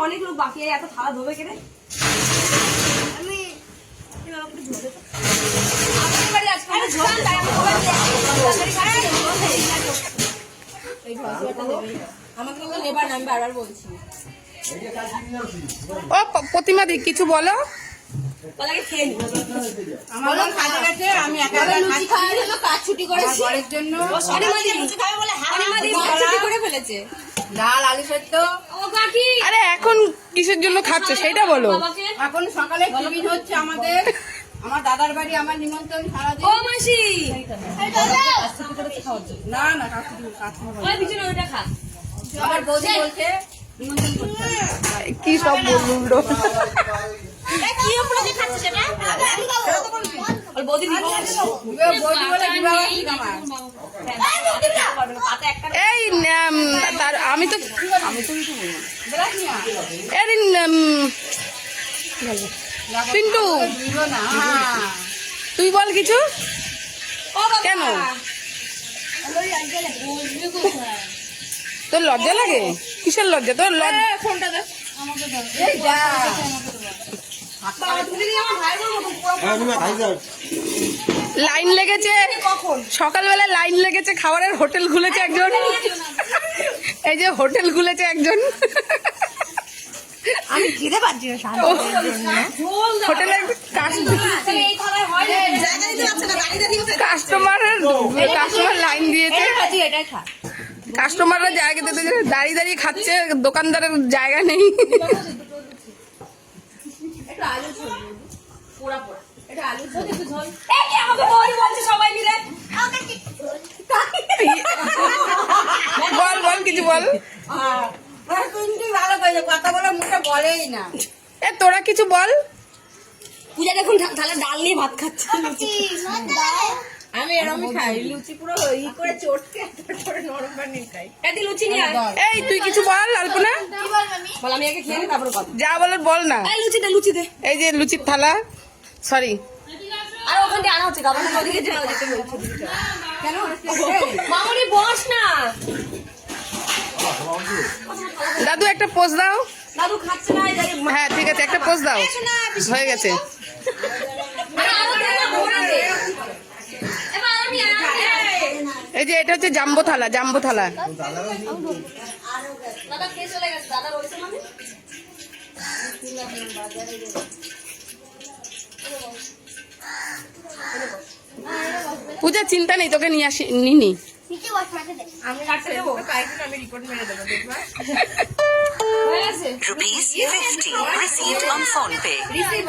অনেক লোক বাকি এত থালা ধোবে কেন আমি ও প্রতিমা দি কিছু বলো। আমি একা কাজ ছুটি করেছি ঘরের জন্য করে ফেলেছে ডাল আলু সেদ্ধ। আরে এখন কিসের জন্য খাচ্ছ সেটা বলো। এখন সকালে টিফিন হচ্ছে আমাদের, আমার দাদার বাড়ি, আমার নিমন্ত্রণ সারাদিন। ও মাসি না না আমার বৌদি বলছে নিমন্ত্রণ করতে হবে। কি সব বললো বৌদি বলে এই তার আমি তো পিন্টু তুই বল কিছু। কেন তোর লজ্জা লাগে? কিসের লজ্জা তোর? লাইন লেগেছে সকালবেলা, লাইন লেগেছে খাবারের, হোটেল খুলেছে একজন। এই যে হোটেল খুলেছে একজন, আমি খেতে পারছি না হোটেলে কাস্টমার লাইন দিয়েছে, কাস্টমাররা জায়গা দিতে দাঁড়িয়ে দাঁড়িয়ে খাচ্ছে, দোকানদারের জায়গা নেই। বল বল কিছু বল। ভালো করে কথা বলে মুখে বলেই না। এ তোরা কিছু বল। পূজা দেখুন তাহলে ডাল নিয়ে ভাত খাচ্ছে। আমি এরকমই খাই, লুচি পুরো ই করে চটকে নরম বানিয়ে খাই। লুচি নিয়ে এই তুই কিছু বল আলপনা। বল আমি আগে খেয়ে নি তারপরে কথা। যা বলার বল না। লুচি দে। এই যে লুচির থালা, সরি আর ওখান থেকে আনা হচ্ছে, দাদা ওদিকে যেতে বলছে। কেন মামনি বস না, দাদু একটা পোজ দাও। দাদু খাচ্ছে না। হ্যাঁ ঠিক আছে, একটা পোজ দাও, হয়ে গেছে। এই যে এটা হচ্ছে জাম্বো থালা, জাম্বো থালা। দাদা খেয়ে চলে গেছে, দাদা রয়েছে মানে পূজা চিন্তা নেই, তোকে নিয়ে আসি নিনি। আমি কাটতে দেবো, আমি রিপোর্ট মেরে দেবো দেখবা। Rupees 50 received on PhonePe. Receive